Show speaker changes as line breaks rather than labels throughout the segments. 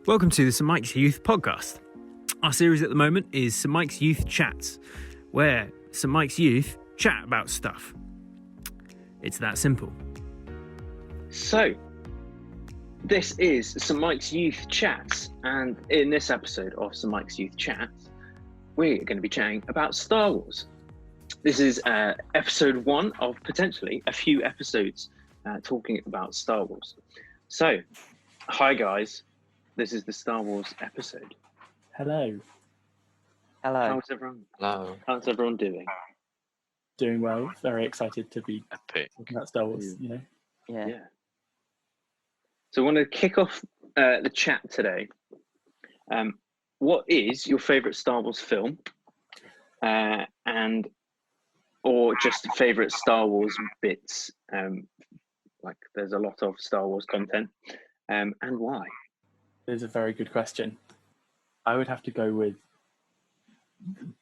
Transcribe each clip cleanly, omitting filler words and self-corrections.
Welcome to the St Mike's Youth Podcast. Our series at the moment is St Mike's Youth Chats, where St Mike's Youth chat about stuff. It's that simple.
So, this is St Mike's Youth Chats, and in this episode of St Mike's Youth Chats, we're going to be chatting about Star Wars. This is episode 1 of potentially a few episodes talking about Star Wars. So, hi guys, this is the Star Wars episode.
Hello.
Hello.
How's everyone?
Hello.
How's everyone doing?
Doing well. Very excited to be
Epic.
talking about Star Wars, you know.
Yeah.
So I want to kick off the chat today. What is your favourite Star Wars film? Or just favourite Star Wars bits? Like there's a lot of Star Wars content. And why?
It's a very good question. I would have to go with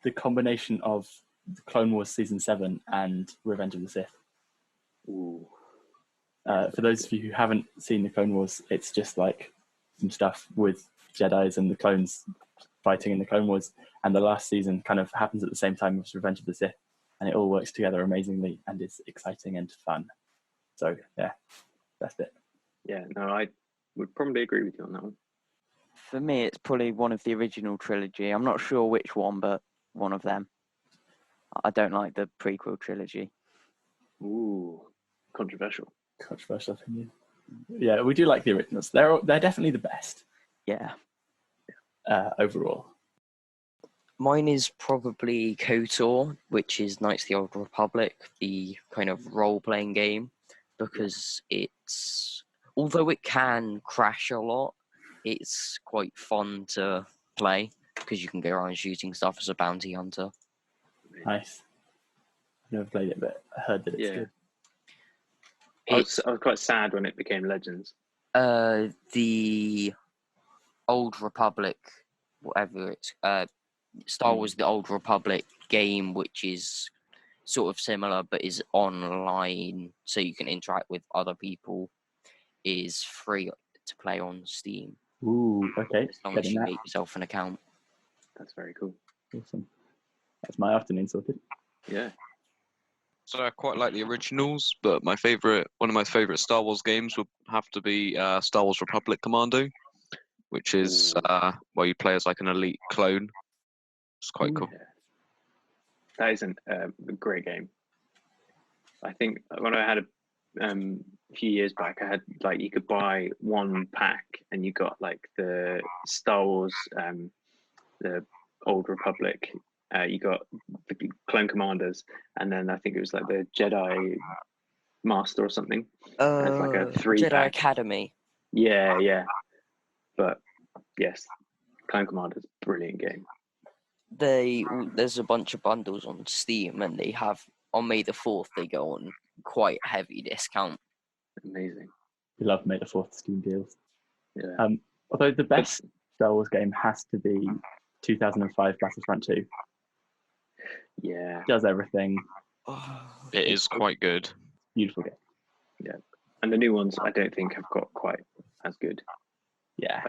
the combination of the Clone Wars Season 7 and Revenge of the Sith.
Ooh.
For those of you who haven't seen the Clone Wars, it's just like some stuff with Jedis and the clones fighting in the Clone Wars, and the last season kind of happens at the same time as Revenge of the Sith, and it all works together amazingly and is exciting and fun. So yeah, that's it.
Yeah, no, I would probably agree with you on that one.
For me, it's probably one of the original trilogy. I'm not sure which one, but one of them. I don't like the prequel trilogy.
Ooh, controversial.
Controversial opinion. Yeah, we do like the originals. They're definitely the best.
Yeah.
Overall.
Mine is probably KOTOR, which is Knights of the Old Republic, the kind of role-playing game, because it's, although it can crash a lot, it's quite fun to play, because you can go around shooting stuff as a bounty hunter.
Nice. I've never played it, but I heard that it's good.
I was quite sad when it became Legends.
The Old Republic, whatever it's, Star Wars The Old Republic game, which is sort of similar but is online, so you can interact with other people, is free to play on Steam.
Ooh, okay.
As long as you make yourself an account.
That's very cool.
Awesome. That's my afternoon sorted.
Yeah.
So I quite like the originals, but one of my favourite Star Wars games would have to be Star Wars Republic Commando, which is where you play as like an elite clone. It's quite cool.
Yeah. That is a great game. I think when I had a few years back, I had like you could buy one pack and you got like the Star Wars, the Old Republic. You got the Clone Commanders, and then I think it was like the Jedi Master or something. It's like a 3-pack.
Jedi Academy.
Yeah. But yes, Clone Commanders, brilliant game.
There's a bunch of bundles on Steam, and they have on May the 4th. They go on quite heavy discount.
Amazing.
We love May the 4th Steam deals.
Yeah.
Although the best Star Wars game has to be 2005 Battlefront 2.
Yeah.
Does everything.
It is quite good.
Beautiful game.
Yeah. And the new ones I don't think have got quite as good.
Yeah.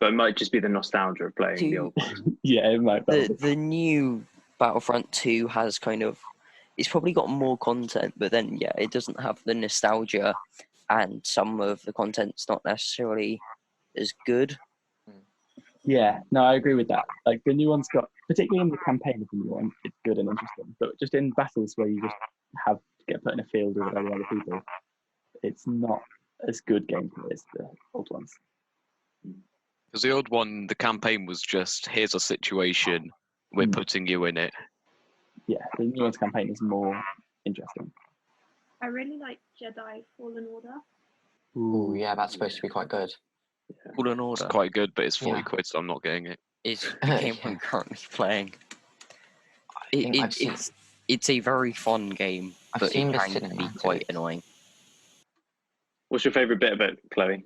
But it might just be the nostalgia of playing the old ones.
Yeah, it might be.
The new Battlefront 2 has it's probably got more content, but then it doesn't have the nostalgia, and some of the content's not necessarily as good.
Yeah, no, I agree with that. Like the new one's got, particularly in the campaign of the new one, it's good and interesting. But just in battles where you just get put in a field with other people, it's not as good gameplay as the old ones.
Because the old one, the campaign was just, here's a situation, we're putting you in it.
Yeah, the new one's campaign is more interesting.
I really like Jedi Fallen Order.
Ooh, yeah, that's supposed to be quite good.
Fallen Order.
It's quite good, but it's 40
Yeah.
quid, so I'm not getting it.
It's the game I'm currently playing. It's a very fun game,
I've
but
seen
it
the
can be
cinematics.
quite annoying.
What's your favourite bit of it, Chloe?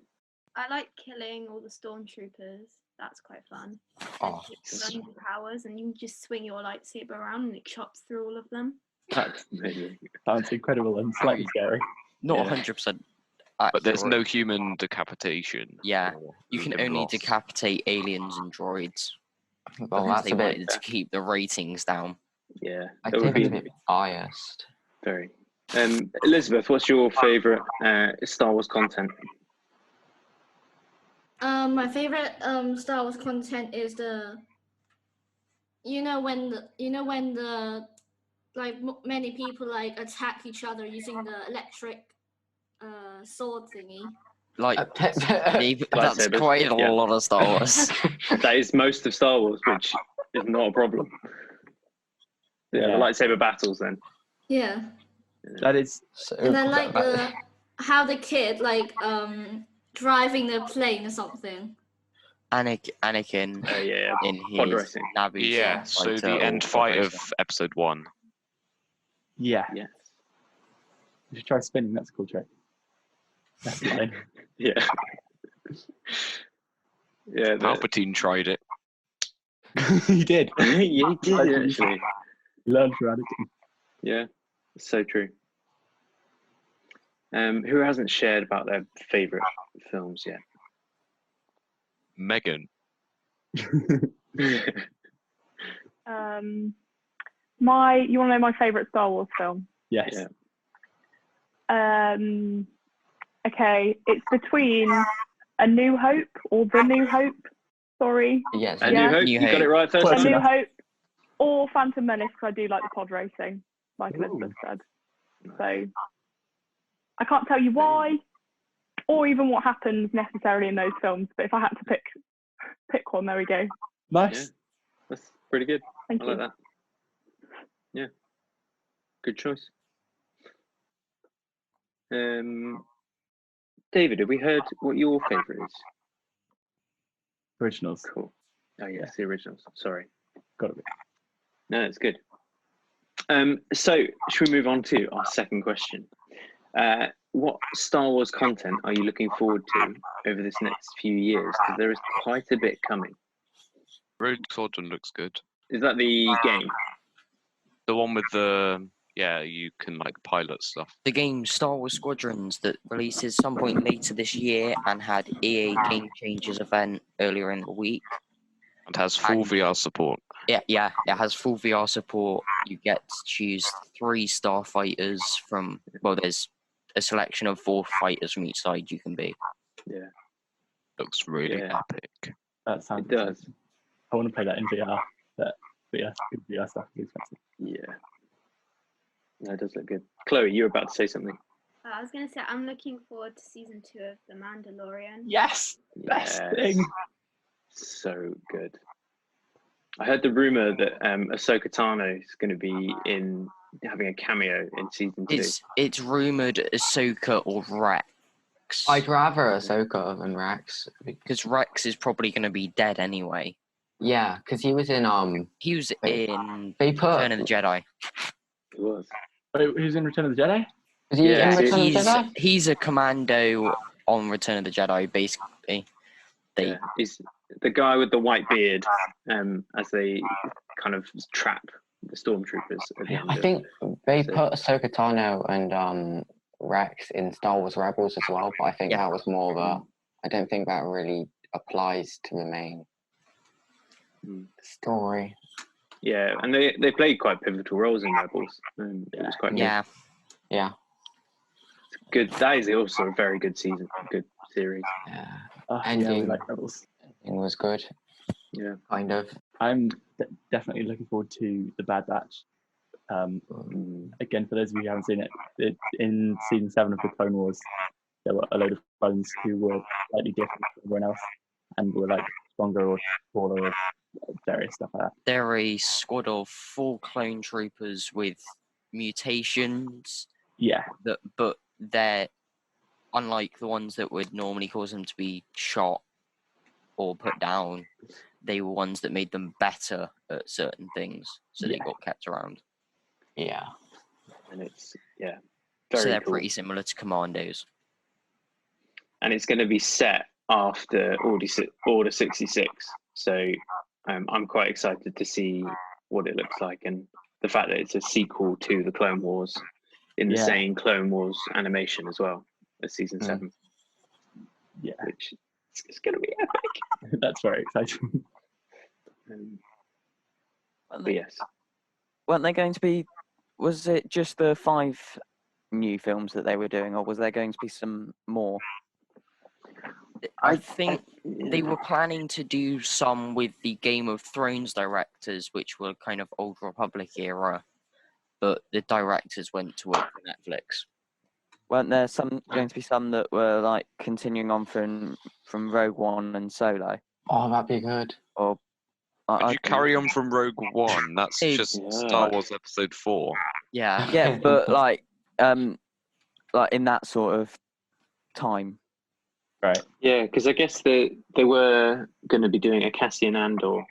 I like killing all the stormtroopers. That's quite fun.
Oh,
Learning your powers, and you can just swing your lightsaber around and it chops through all of them.
That's amazing.
Sounds incredible and slightly scary.
Not
Yeah.
100%
But there's
accurate.
no human decapitation.
Yeah,
or
you can
limb
only
loss.
decapitate aliens and droids
Well,
because
that's
they
a bit.
wanted to keep the ratings down.
Yeah,
I
that would
think
be
it's a bit biased.
very. Elizabeth, what's your favourite Star Wars content?
My favorite Star Wars content is when the like many people like attack each other using the electric sword thingy.
Like that's
Lightsabers,
quite a
yeah.
lot of Star Wars.
That is most of Star Wars, which is not a problem. Yeah, the
Yeah.
lightsaber battles then.
Yeah,
That is
So,
and then like how the kid like driving the plane or something.
Anakin
Yeah,
in
pod
his
racing.
Naboo's
Yeah, so
fighter
the end
or
fight of
racer.
episode 1.
yeah.
Yes.
You should try spinning. That's a cool trick. That's the thing.
Yeah. Yeah.
Palpatine tried it.
He did.
Yeah, you did actually.
Learn from Anakin.
Yeah, it's so true. Who hasn't shared about their favourite films yet?
Megan.
You want to know my favorite Star Wars film?
Yes.
Yeah.
Okay, it's between A New Hope or The New Hope. Sorry,
yes.
A
Yeah.
New Hope.
New
You got
Hope.
it right first
Close
A
time.
New
enough.
Hope or Phantom Menace because I do like the pod racing, like
Ooh.
Elizabeth said. So I can't tell you why or even what happens necessarily in those films, but if I had to pick one, there we go.
Nice.
That's pretty good.
Thank
I
you.
like that. Yeah. Good choice. David, have we heard what your favourite is?
Originals.
Cool. Oh yes,
Yeah.
the originals. Sorry.
Got to be.
No, it's good. So should we move on to our second question? What Star Wars content are you looking forward to over this next few years? Because there is quite a bit coming.
Rogue Squadron looks good.
Is that the game?
The one with the you can like pilot stuff.
The game Star Wars Squadrons that releases some point later this year and had EA Game Changers event earlier in the week.
It has full
And-
VR support.
Yeah, it has full VR support. You get to choose 3 starfighters from, well, there's a selection of 4 fighters from each side you can be.
Yeah,
Looks really
Yeah.
epic.
That sounds.
it does.
exciting. I want to play that in VR, but yeah, good VR stuff is expensive.
Yeah. No, it does look good. Chloe, you were about to say something.
I was gonna say I'm looking forward to season 2 of The Mandalorian.
Yes, best
Yes.
thing.
So good. I heard the rumor that Ahsoka Tano is going to be having a cameo in season 2.
It's rumored Ahsoka or Rex.
I'd rather Ahsoka than Rex.
Because Rex is probably going to be dead anyway.
Yeah, because he was in
He was in
They put.
Return of the Jedi.
It was.
Wait, who's in Return of the Jedi?
Was he
Yeah,
in Return of the
He's
Jedi?
he's a commando on Return of the Jedi, basically.
Yeah. He's the guy with the white beard as they kind of trap the stormtroopers. At the end
I
of-
think they
So-
put Ahsoka Tano and Rex in Star Wars Rebels as well, but I think
Yeah.
that was more of a. I don't think that really applies to the main
Mm.
story.
Yeah, and they played quite pivotal roles in Rebels. It was quite
Yeah.
Yeah.
good. That is also a very good season, good series.
Yeah.
Yeah, we
Ending.
like Rebels.
It was good,
Yeah.
kind of.
I'm definitely looking forward to the Bad Batch.
Mm.
Again, for those of you who haven't seen it, in season 7 of the Clone Wars, there were a load of clones who were slightly different from everyone else and were like stronger or taller or various stuff like that.
They're a squad of 4 clone troopers with mutations,
Yeah,
but they're unlike the ones that would normally cause them to be shot or put down. They were ones that made them better at certain things, so they
Yeah.
got kept around.
Yeah.
And it's very
So they're
cool.
pretty similar to commandos.
And it's going to be set after Order 66. So I'm quite excited to see what it looks like, and the fact that it's a sequel to the Clone Wars in the
Yeah.
same Clone Wars animation as well. as season
Mm.
7,
Yeah,
which is going to be epic.
that's very exciting.
But yes,
Weren't they going to be? Was it just the 5 new films that they were doing, or was there going to be some more?
I think they were planning to do some with the Game of Thrones directors, which were kind of Old Republic era, but the directors went to work for Netflix.
Weren't there going to be some that were like continuing on from Rogue One and Solo?
Oh, that'd be good.
Or
Could you carry on from Rogue One? That's
Hey,
just
yeah.
Star Wars Episode 4.
Yeah.
Yeah, but like in that sort of time.
Right.
yeah, because I guess they were going to be doing a Cassian Andor,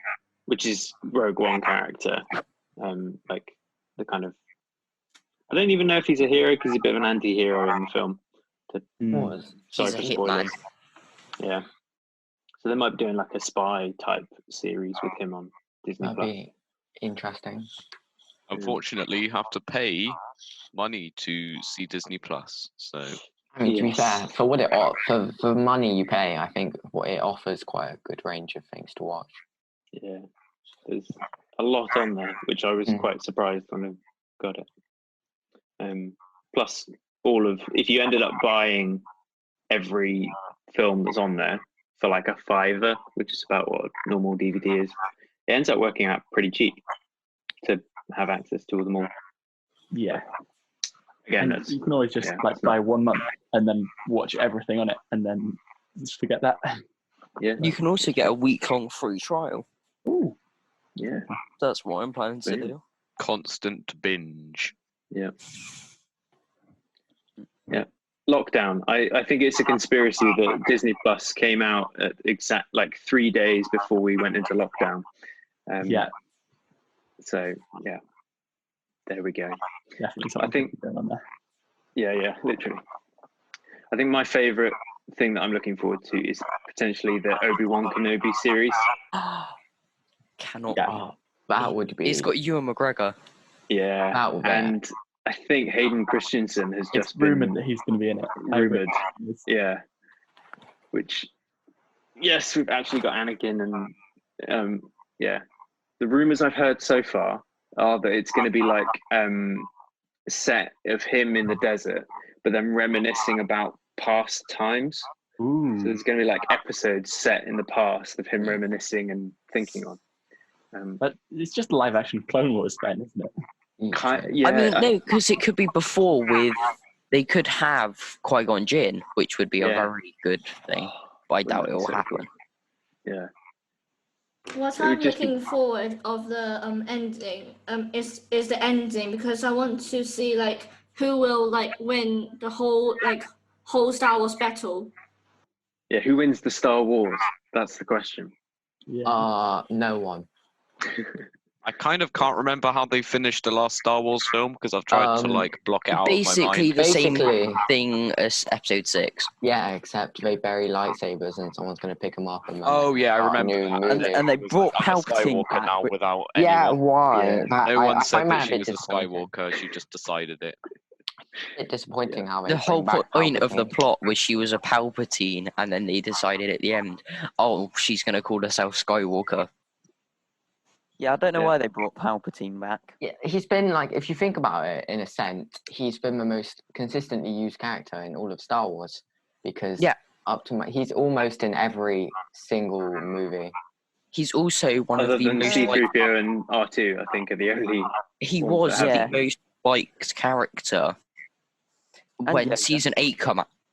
which is Rogue One character, like the kind of. I don't even know if he's a hero because he's a bit of an anti-hero in the film.
Was
Sorry
He's a
for
hitman.
spoilers. Yeah. So they might be doing like a spy type series with him on Disney
that'd
Plus.
be interesting.
Unfortunately, you have to pay money to see Disney Plus. So
I mean, to be
Yes.
fair, for what for money you pay, I think what it offers quite a good range of things to watch.
Yeah. There's a lot on there, which I was
Mm.
quite surprised when I got it. Plus, if you ended up buying every film that's on there for like a $5, which is about what a normal DVD is, it ends up working out pretty cheap to have access to them all.
Yeah.
Again,
And
that's
you can always just
yeah,
like
it's not-
buy 1 month and then watch everything on it and then just forget that.
yeah,
You can also get a week-long free trial.
Ooh.
yeah,
That's what I'm planning to
Brilliant.
do.
constant binge.
yeah. Lockdown. I think it's a conspiracy that Disney Plus came out at exact like 3 days before we went into lockdown.
Yeah,
So yeah, there we go.
definitely
I
something
think-
going on there.
Yeah, literally. I think my favorite thing that I'm looking forward to is potentially the Obi-Wan Kenobi series.
Cannot.
Yeah.
Oh, that would be.
It's got Ewan McGregor.
Yeah,
That will be.
and I think Hayden Christensen has
It's
just been
rumored that he's going to be in it.
rumored. Yeah, which yes, we've actually got Anakin, and yeah, the rumors I've heard so far are that it's going to be like a set of him in the desert, but then reminiscing about past times.
Ooh.
So there's going to be like episodes set in the past of him reminiscing and thinking on.
But it's just live action Clone Wars then, isn't it?
Yeah,
I mean, no, because it could be before with. They could have Qui-Gon Jinn, which would be a
Yeah.
very good thing, but I doubt it will happen.
Yeah,
What
It would
I'm
just be-
looking forward of the ending is the ending, because I want to see like who will like win the whole Star Wars battle.
yeah. Who wins the Star Wars? That's the question.
Yeah.
No one.
I kind of can't remember how they finished the last Star Wars film because I've tried to like block it out of my
Basically,
mind.
the same
Basically.
thing as Episode 6.
Yeah, except they bury lightsabers and someone's going to pick them up and.
Oh yeah, I
start a
remember.
new
that.
movie.
And they
It was
brought
like, I'm a
Palpatine
Skywalker
back.
now without
Yeah,
anyone.
why?
Yeah.
That,
No one
I
said
find
that
that
she
a
was
bit
a
disappointing.
Skywalker. She just decided it.
A bit disappointing how they
The whole
bring back
point of the
Palpatine.
plot was she was a Palpatine, and then they decided at the end, oh, she's going to call herself Skywalker.
Yeah, I don't know
Yeah.
why they brought Palpatine back.
Yeah, he's been like, if you think about it, in a sense, he's been the most consistently used character in all of Star Wars because
Yeah.
he's almost in every single movie.
He's also one
Other
of the
than
most liked,
C-3PO and R2, I think are the only.
he
ones
was
that
the
have-
most liked character.
And
When
yeah,
season 8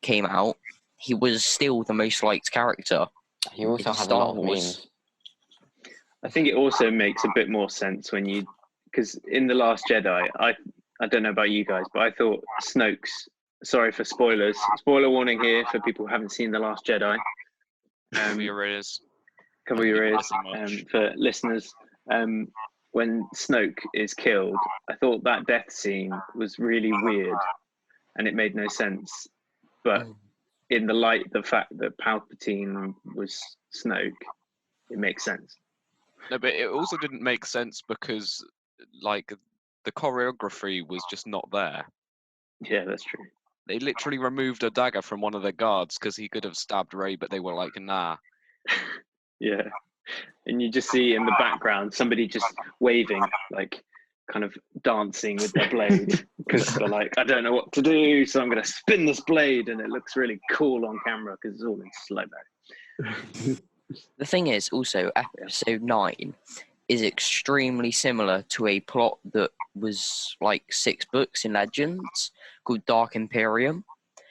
came out, he was still the most liked character.
He also
In
has a
Star
lot of
Wars.
memes.
I think it also makes a bit more sense when you, because in The Last Jedi, I don't know about you guys, but I thought Snoke's. Sorry for spoilers. Spoiler warning here for people who haven't seen The Last Jedi.
Cover your ears.
Cover your ears
Nothing much.
for listeners. When Snoke is killed, I thought that death scene was really weird, and it made no sense. But in the light, the fact that Palpatine was Snoke, it makes sense.
No, but it also didn't make sense because like the choreography was just not there.
Yeah, that's true.
They literally removed a dagger from one of their guards because he could have stabbed Rey, but they were like, nah.
Yeah. And you just see in the background somebody just waving, like kind of dancing with their blade because they're like, I don't know what to do, so I'm going to spin this blade, and it looks really cool on camera because it's all in slow-mo.
The thing is, also, episode 9 is extremely similar to a plot that was like 6 books in Legends called Dark Imperium,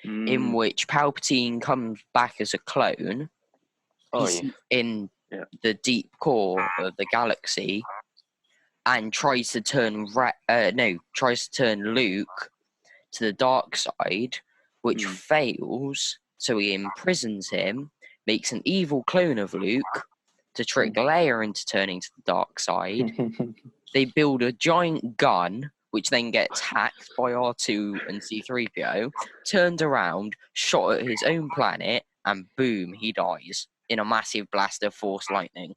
in which Palpatine comes back as a clone. He's in the deep core of the galaxy and tries to turn Luke to the dark side, which fails. So he imprisons him, makes an evil clone of Luke to trick Leia into turning to the dark side. They build a giant gun, which then gets hacked by R2 and C-3PO, turned around, shot at his own planet, and boom, he dies in a massive blast of Force lightning.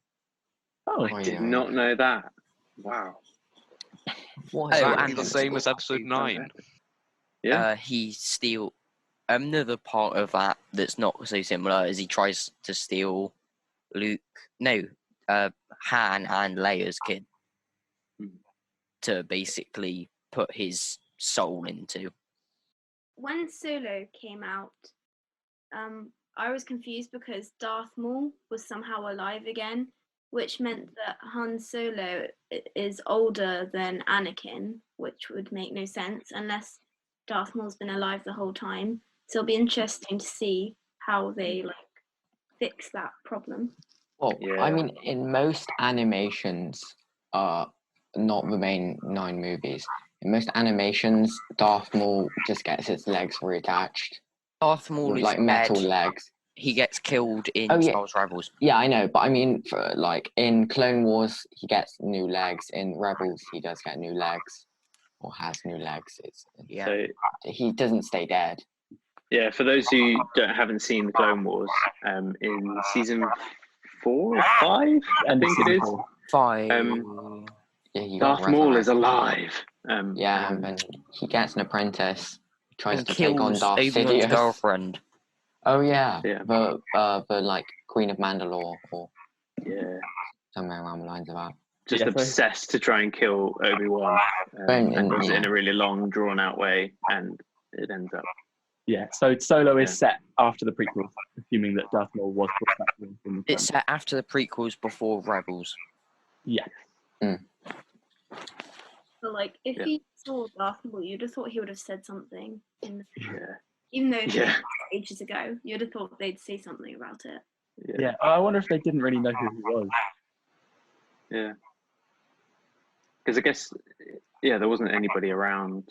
I did not know that. Wow.
Exactly the same as episode 9.
Yeah.
He steal another part of that that's not so similar is he tries to steal Han and Leia's kid to basically put his soul into.
When Solo came out, I was confused because Darth Maul was somehow alive again, which meant that Han Solo is older than Anakin, which would make no sense unless Darth Maul's been alive the whole time. So it'll be interesting to see how they fix that problem.
Well, I mean, in most animations, not the main 9 movies, in most animations, Darth Maul just gets his legs reattached.
Darth Maul
with,
is
like metal
dead.
legs.
He gets killed in Star Wars Rebels.
Yeah, I know, but I mean, for, in Clone Wars, he gets new legs. In Rebels, he does get new legs, or has new legs.
So,
he doesn't stay dead.
Yeah, for those who haven't seen the Clone Wars, in season 4 or 5, I think it is.
5.
Darth Maul is alive.
And he gets an apprentice. He tries
and
to take on Darth Sidious's
girlfriend.
Oh yeah. The Queen of Mandalore, or somewhere around the lines of that.
Just obsessed to try and kill Obi-Wan, and does it in a really long, drawn-out way, and it ends up.
Yeah, so Solo is set after the prequels, assuming that Darth Maul was brought back in the
It's set after the prequels, before Rebels.
Yeah.
So, if you saw Darth Maul, you'd have thought he would have said something in the future. Even though it was ages ago, you'd have thought they'd say something about it.
Yeah, I wonder if they didn't really know who he was.
Yeah. Because I guess, there wasn't anybody around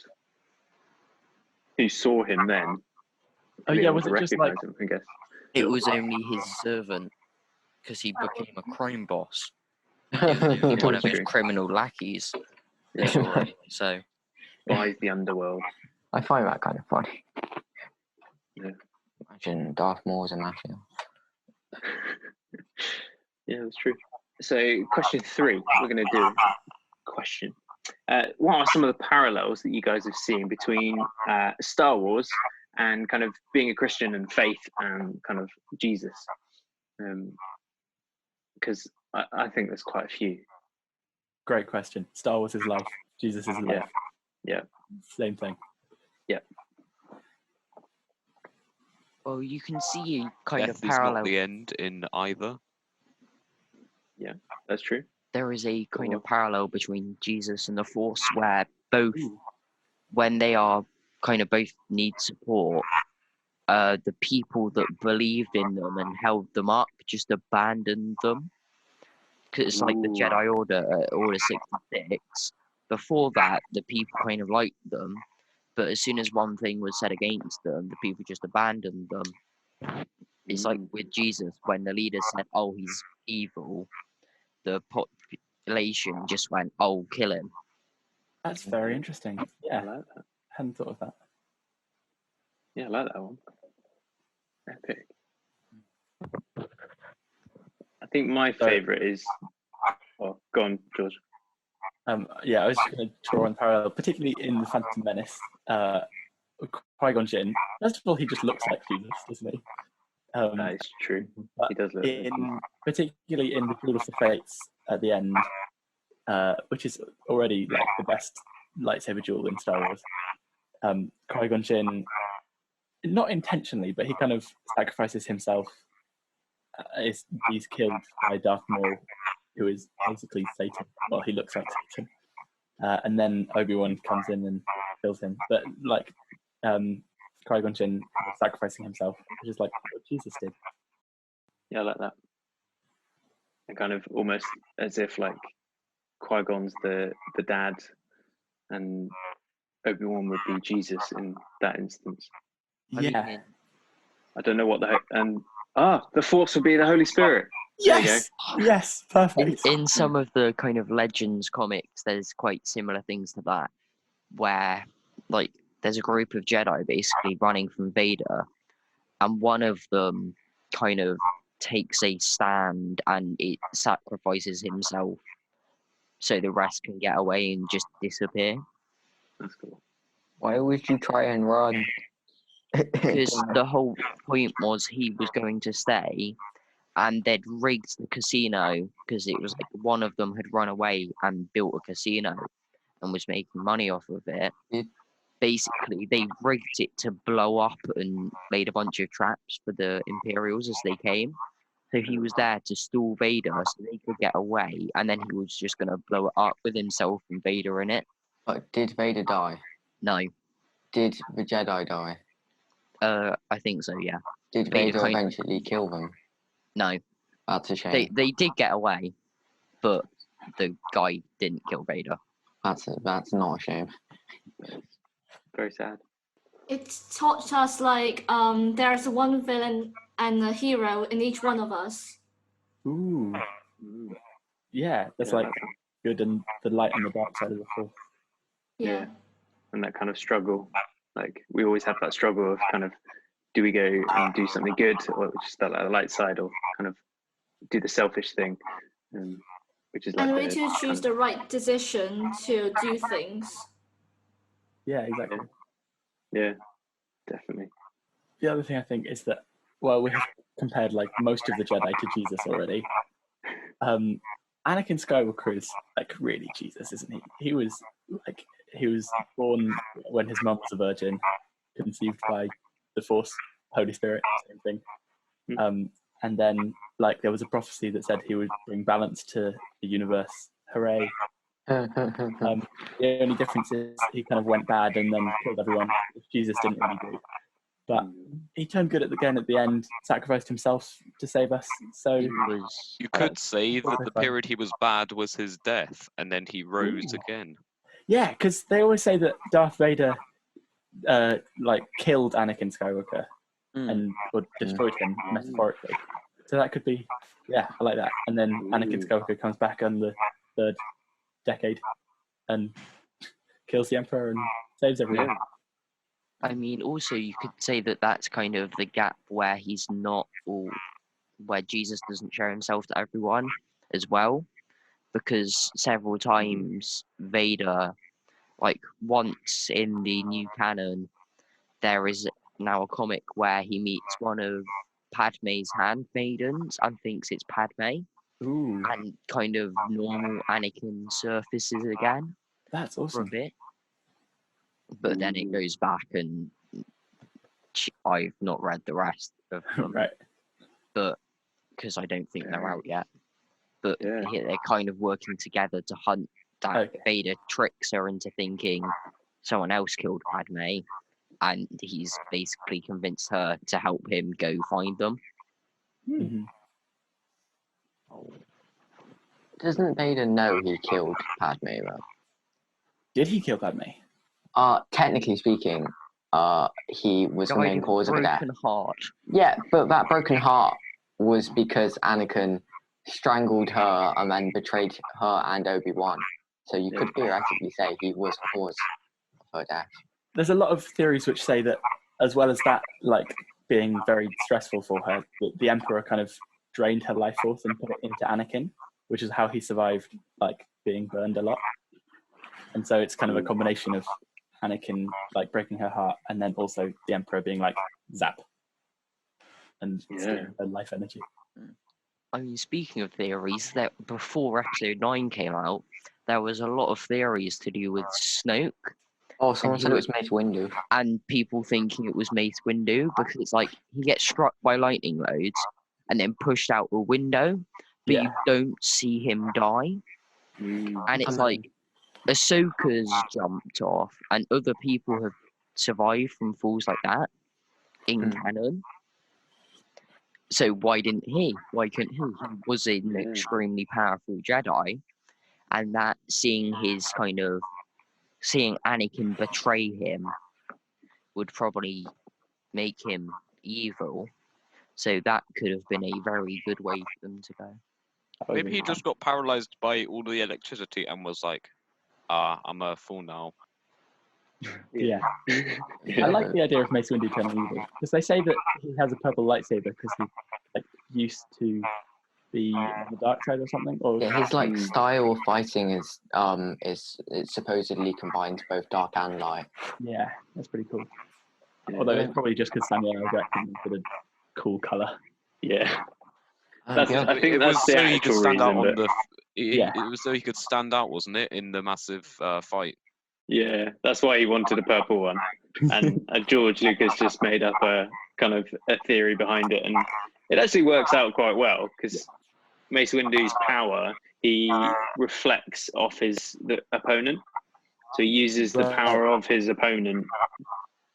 who saw him then.
Oh yeah, was it just
him, I guess.
It was only his servant, because he became a crime boss. It was only one of his criminal lackeys. So,
Buys the underworld.
I find that kind of funny.
Yeah.
Imagine Darth Maul as a mafia.
Yeah, that's true. So, question 3, we're going to do question. What are some of the parallels that you guys have seen between Star Wars and kind of being a Christian and faith and kind of Jesus? Because I think there's quite a few.
Great question. Star Wars is life. Jesus is life.
Yeah.
Same thing.
Yeah.
Well, you can see a kind
Death
of
is
parallel.
not the end in either.
Yeah, that's true.
There is a kind of parallel between Jesus and the Force, where both, when they are kind of both need support, the people that believed in them and held them up just abandoned them. Because it's like the Jedi Order, Order 66. Before that, the people kind of liked them, but as soon as one thing was said against them, the people just abandoned them. It's like with Jesus, when the leader said, "Oh, he's evil," the population just went, "Oh, kill him."
That's very interesting. Yeah,
I like that.
Hadn't thought of that.
Yeah, I like that one. Epic. I think my favourite is... Oh, go on, George.
I was just going to draw on parallel, particularly in The Phantom Menace. Qui-Gon Jinn, first of all, he just looks like Jesus, doesn't he?
That is true.
But
He does look like
particularly in the Duel of the Fates at the end, which is already like the best lightsaber duel in Star Wars. Qui-Gon Jinn, not intentionally, but he kind of sacrifices himself. He's killed by Darth Maul, who is basically Satan. Well, he looks like Satan. And then Obi-Wan comes in and kills him. But like Qui-Gon Jinn sacrificing himself, which is like what Jesus did.
Yeah, I like that. And kind of almost as if like Qui-Gon's the dad, and Obi-Wan would be Jesus in that instance.
Yeah.
I don't know what the Force would be the Holy Spirit.
Yes. Yes. Perfect.
In some of the kind of Legends comics, there's quite similar things to that, where like there's a group of Jedi basically running from Vader, and one of them kind of takes a stand and it sacrifices himself so the rest can get away and just disappear.
That's cool.
Why would you try and run?
Because the whole point was he was going to stay, and they'd rigged the casino because it was like one of them had run away and built a casino and was making money off of it. Basically, they rigged it to blow up and laid a bunch of traps for the Imperials as they came. So he was there to stall Vader so they could get away, and then he was just going to blow it up with himself and Vader in it.
But did Vader die?
No.
Did the Jedi die?
I think so, yeah.
Did Vader eventually kill them?
No.
That's a shame.
They did get away, but the guy didn't kill Vader.
That's not a shame.
Very sad.
It taught us like there's one villain and a hero in each one of us.
Ooh. Yeah, that's like good and the light and the dark side of the Force.
Yeah.
And that kind of struggle. Like we always have that struggle of kind of, do we go and do something good, or just that like, light side, or kind of do the selfish thing, which is like.
And we need to choose the right decision to do things.
Yeah, exactly.
Yeah, definitely.
The other thing I think is that, well, we have compared like most of the Jedi to Jesus already. Anakin Skywalker is like really Jesus, isn't he? He was born when his mum was a virgin, conceived by the Force, Holy Spirit, same thing. And then like there was a prophecy that said he would bring balance to the universe. Hooray! The only difference is he kind of went bad and then killed everyone, which Jesus didn't really do. But he turned good at the end, sacrificed himself to save us. So
you could say that the period he was bad was his death, and then he rose again.
Yeah, because they always say that Darth Vader like killed Anakin Skywalker or destroyed him metaphorically. So that could be, yeah, I like that. And then Anakin Skywalker comes back on the third decade and kills the Emperor and saves everyone.
Yeah.
I mean, also you could say that that's kind of the gap where he's not, or where Jesus doesn't show himself to everyone as well, because several times Vader, like once in the new canon, there is now a comic where he meets one of Padme's handmaidens and thinks it's Padme.
Ooh,
And kind of normal Anakin surfaces again.
that's
For a
awesome.
bit. But then it goes back, and I've not read the rest of them.
Right.
But because I don't think they're out yet. But
Yeah.
they're kind of working together to hunt that.
Okay.
Vader tricks her into thinking someone else killed Padme, and he's basically convinced her to help him go find them.
Mhm.
Doesn't Vader know he killed Padme though?
Did he kill Padme?
Technically speaking, he was the
Died
main
of a
cause of her death.
broken heart.
Yeah, but that broken heart was because Anakin strangled her and then betrayed her and Obi-Wan. So you could theoretically say he was the cause of her death.
There's a lot of theories which say that, as well as that, like being very stressful for her, the Emperor kind of drained her life force and put it into Anakin, which is how he survived, like being burned a lot. And so it's kind of a combination of Anakin like breaking her heart, and then also the Emperor being like zap and stealing her life energy.
I mean, speaking of theories, that before episode 9 came out, there was a lot of theories to do with Snoke.
Oh, someone said it was Mace Windu.
And people thinking it was Mace Windu because it's like he gets struck by lightning loads and then pushed out a window, but you don't see him die. And it's like Ahsoka's jumped off, and other people have survived from falls like that in canon. So why didn't he? Why couldn't he? He was an extremely powerful Jedi, and that seeing Anakin betray him would probably make him evil. So that could have been a very good way for them to go.
Maybe he just got paralyzed by all the electricity and was like, I'm a fool now.
Yeah. I like the idea of Mace Windu turning evil, because they say that he has a purple lightsaber because he like used to be on the dark side or something. Or
Yeah, his like style of fighting is it supposedly combines both dark and light.
Yeah, that's pretty cool. Although it's probably just because Samuel L. Jackson did a cool color.
Yeah.
I think that's so he could stand out on the.
Yeah.
It was so he could stand out, wasn't it, in the massive fight?
Yeah, that's why he wanted a purple one, and George Lucas just made up a kind of a theory behind it, and it actually works out quite well because Mace Windu's power, he reflects off the opponent, so he uses the power of his opponent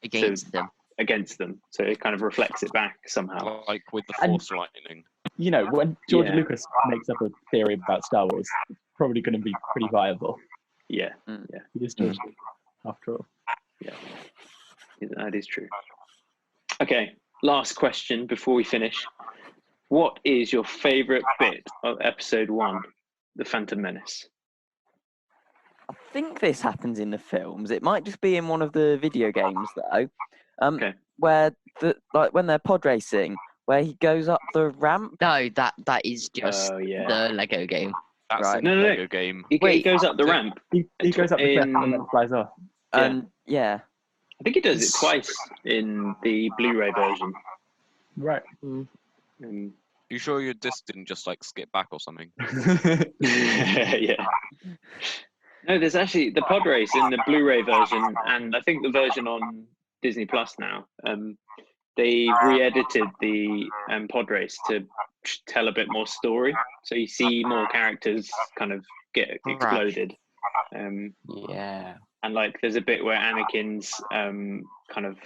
against
them, so it kind of reflects it back somehow,
like with the Force lightning.
You know, when George Lucas makes up a theory about Star Wars, it's probably going to be pretty viable.
Yeah.
He is George Lucas, after all.
Yeah, that is true. Okay, last question before we finish. What is your favourite bit of episode 1, The Phantom Menace?
I think this happens in the films. It might just be in one of the video games though. Where when they're pod racing, where he goes up the ramp.
No, that is just the Lego game.
That's
right.
the Lego game.
He goes up the ramp.
He goes up the cliff and then flies off.
And yeah.
I think he does it twice in the Blu-ray version.
Right.
You sure your disc didn't just like skip back or something?
Yeah. No, there's actually the pod race in the Blu-ray version, and I think the version on Disney Plus now. They re-edited the pod race to tell a bit more story, so you see more characters kind of get exploded.
Yeah.
And like, there's a bit where Anakin's kind of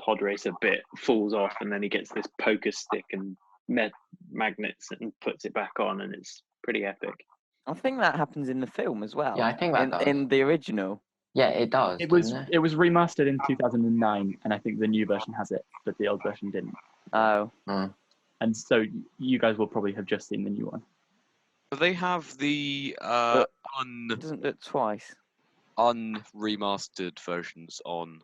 pod racer bit falls off, and then he gets this poker stick and magnets and puts it back on, and it's pretty epic.
I think that happens in the film as well.
Yeah, I think that does.
In the original.
Yeah, it does.
It was remastered in 2009, and I think the new version has it, but the old version didn't.
Oh.
And so you guys will probably have just seen the new one.
Do they have the
Doesn't do it twice.
unremastered versions on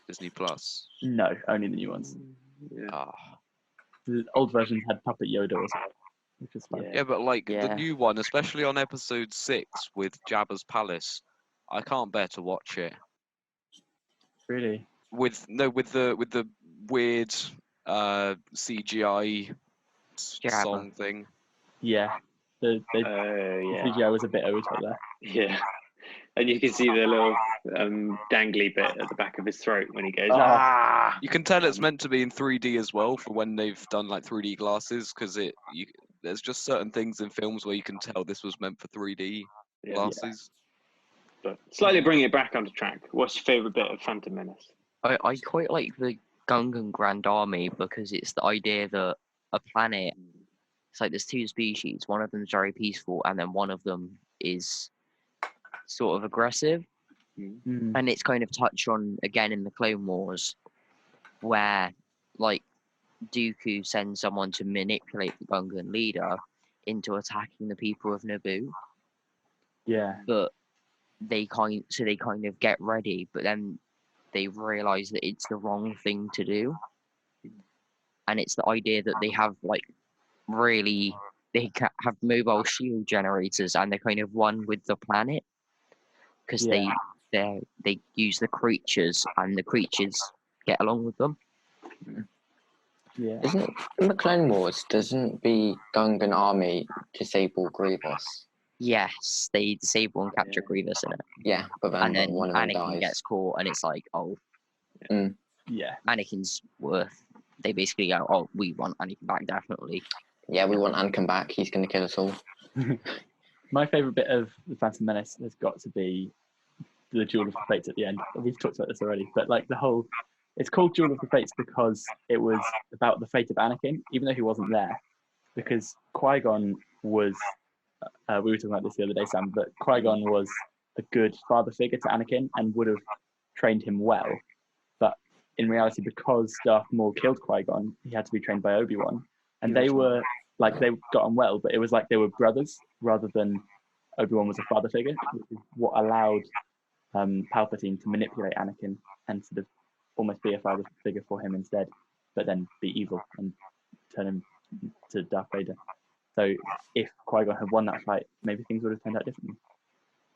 Disney Plus?
No, only the new ones.
Yeah.
The old versions had Puppet Yoda as well, which is fun.
Yeah, but like the new one, especially on episode 6 with Jabba's palace, I can't bear to watch it.
Really?
With the weird CGI song thing.
Yeah. The CGI was a bit over there.
Yeah. And you can see the little dangly bit at the back of his throat when he goes.
You can tell it's meant to be in 3D as well for when they've done like 3D glasses, because there's just certain things in films where you can tell this was meant for 3D glasses.
But slightly bringing it back onto track. What's your favourite bit of Phantom Menace?
I quite like the Gungan Grand Army because it's the idea that a planet, it's like there's two species, one of them's very peaceful and then one of them is sort of aggressive. And it's kind of touched on again in the Clone Wars, where like Dooku sends someone to manipulate the Gungan leader into attacking the people of Naboo.
Yeah.
But they kind of get ready, but then they realize that it's the wrong thing to do. And it's the idea that they have have mobile shield generators and they're kind of one with the planet because they use the creatures, and the creatures get along with them.
Yeah.
Isn't it in the Clone Wars? Doesn't the Gungan army disable Grievous?
Yes, they disable and capture Grievous in it,
Yeah, but
and then
one of them
Anakin
dies.
gets caught, and it's like, oh,
Yeah.
Anakin's worth. They basically go, oh, we want Anakin back, definitely.
Yeah, we want Anakin back. He's going to kill us all.
My favourite bit of The Phantom Menace has got to be the Duel of the Fates at the end. We've talked about this already, but like it's called Duel of the Fates because it was about the fate of Anakin, even though he wasn't there, because Qui-Gon was, we were talking about this the other day, Sam, but Qui-Gon was a good father figure to Anakin and would have trained him well, but in reality, because Darth Maul killed Qui-Gon, he had to be trained by Obi-Wan, and they were, like, they got on well, but it was like they were brothers rather than Obi-Wan was a father figure, which is what allowed Palpatine to manipulate Anakin and sort of almost be a father figure for him instead, but then be evil and turn him to Darth Vader. So if Qui-Gon had won that fight, maybe things would have turned out differently.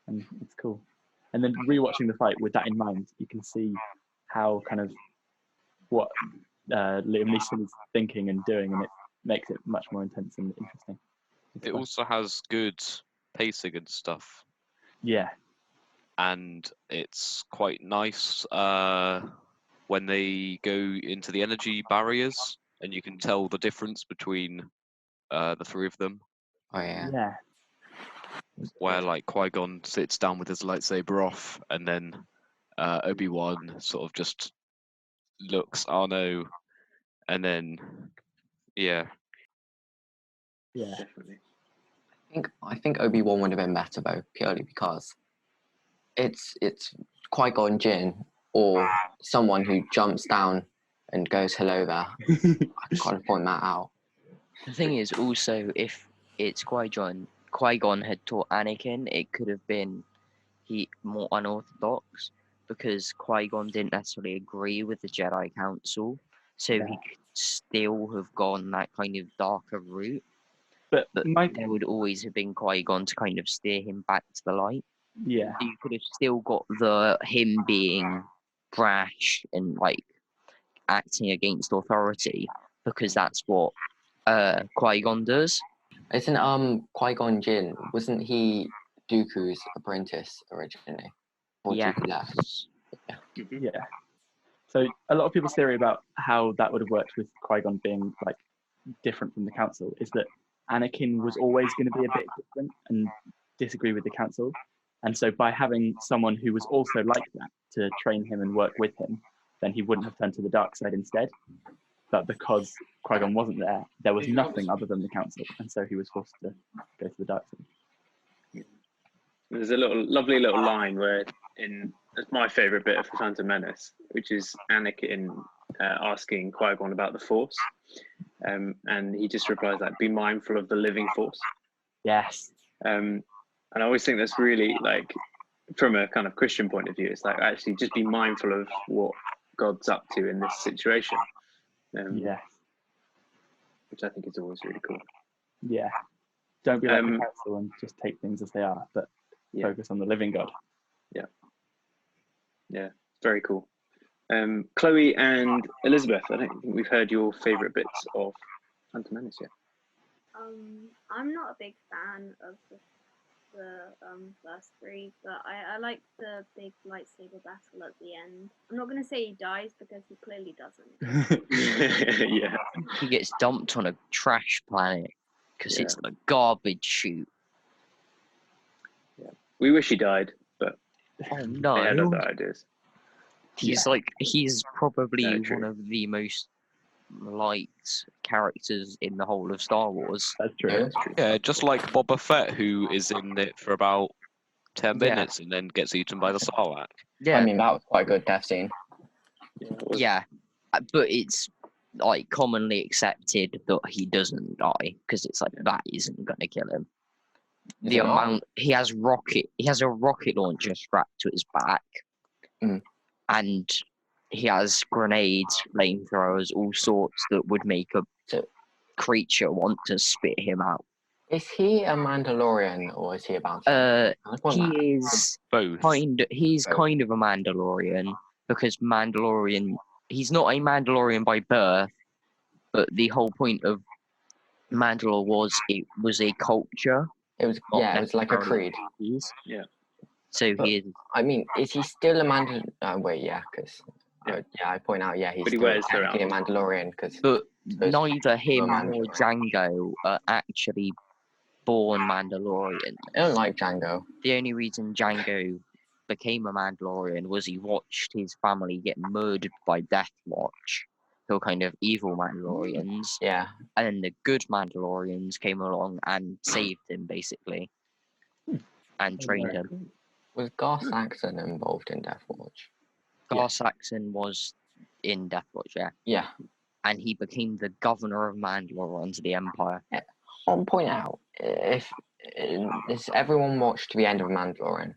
And it's cool. And then rewatching the fight with that in mind, you can see how kind of what Liam Neeson is thinking and doing, and it makes it much more intense and interesting.
It also has good pacing and stuff.
Yeah.
And it's quite nice when they go into the energy barriers, and you can tell the difference between the three of them.
Oh, yeah.
Yeah.
Where, like, Qui-Gon sits down with his lightsaber off, and then Obi-Wan sort of just looks, oh no, and then, yeah.
Yeah.
Definitely.
I think Obi-Wan would have been better though, purely because it's Qui-Gon Jinn or someone who jumps down and goes hello there. I can't point that out.
The thing is also, if it's Qui-Gon had taught Anakin, it could have been more unorthodox, because Qui-Gon didn't necessarily agree with the Jedi Council, so he could still have gone that kind of darker route. But there would always have been Qui-Gon to kind of steer him back to the light.
Yeah.
So you could have still got him being brash and like acting against authority, because that's what Qui-Gon does.
Isn't Qui-Gon Jinn, wasn't he Dooku's apprentice originally? Or Dooku left?
Yeah. So a lot of people's theory about how that would have worked with Qui-Gon being like different from the council is that Anakin was always going to be a bit different and disagree with the council, and so by having someone who was also like that to train him and work with him, then he wouldn't have turned to the dark side instead. But because Qui-Gon wasn't there, there was nothing other than the council, and so he was forced to go to the dark side.
There's a lovely little line where it's my favourite bit of The Phantom Menace, which is Anakin asking Qui-Gon about the Force, and he just replies like, "Be mindful of the living Force."
Yes.
And I always think that's really, like, from a kind of Christian point of view, it's like, actually just be mindful of what God's up to in this situation.
Yeah.
Which I think is always really cool.
Yeah. Don't be like the council and just take things as they are, but focus on the living God.
Yeah. Yeah, very cool. Chloe and Elizabeth, I don't think we've heard your favourite bits of Phantom Menace yet.
I'm not a big fan of the first three, but I like the big lightsaber battle at the end. I'm not going to say he dies, because he clearly doesn't.
Yeah.
He gets dumped on a trash planet because it's a garbage chute.
Yeah. We wish he died, but
oh no,
they had other ideas.
He's probably one of the most liked characters in the whole of Star Wars.
That's true.
Yeah, just like Boba Fett, who is in it for about 10 minutes and then gets eaten by the Sarlacc.
Yeah,
I mean, that was quite a good death scene.
Yeah, but it's like commonly accepted that he doesn't die, because it's like that isn't going to kill him. The amount he has a rocket launcher strapped to his back, and he has grenades, flamethrowers, all sorts that would make a creature want to spit him out.
Is he a Mandalorian or is he a bounty?
He is
Both.
He's kind of a Mandalorian because he's not a Mandalorian by birth, but the whole point of Mandalore was it was a culture.
It was like a creed.
Yeah.
So
But,
he is.
I mean, is he still a Mandalorian? Wait, yeah, because I point out, he's
But he
still
wears the
technically a Mandalorian because.
But neither him
Mandalorian.
nor Django are actually born Mandalorian.
I don't like Django.
The only reason Django became a Mandalorian was he watched his family get murdered by Death Watch, who are kind of evil Mandalorians.
Yeah.
And then the good Mandalorians came along and saved him, basically, and trained him.
Was Gar Saxon involved in Death Watch?
Gar Saxon was in Death Watch, yeah.
Yeah.
And he became the governor of Mandalore under the Empire.
I'll point out, if everyone watched the end of Mandalorian,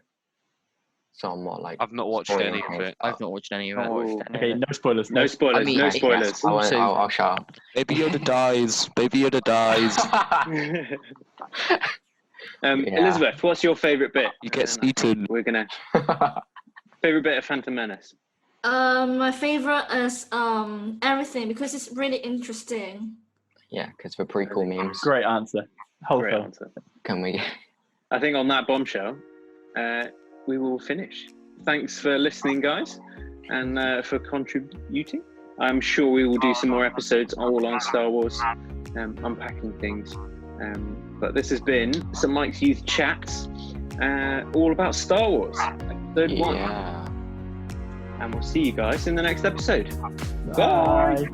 somewhat like.
I've not watched any of it.
I've not watched any of it.
Okay, no spoilers.
No spoilers.
I mean,
no
yes.
spoilers.
Also-
I'll shut up.
Baby Yoda dies. Baby Yoda dies.
Yeah.
Elizabeth, what's your favourite bit?
He gets eaten.
We're gonna favourite bit of Phantom Menace.
My favorite is everything because it's really interesting.
Yeah, because for prequel memes.
Great answer. Whole
Great
film.
answer.
Can we?
I think on that bombshell, we will finish. Thanks for listening, guys, and for contributing. I'm sure we will do some more episodes all on Star Wars, unpacking things. But this has been St. Mike's Youth Chats, all about Star Wars, episode 1.
Yeah.
And we'll see you guys in the next episode.
Bye.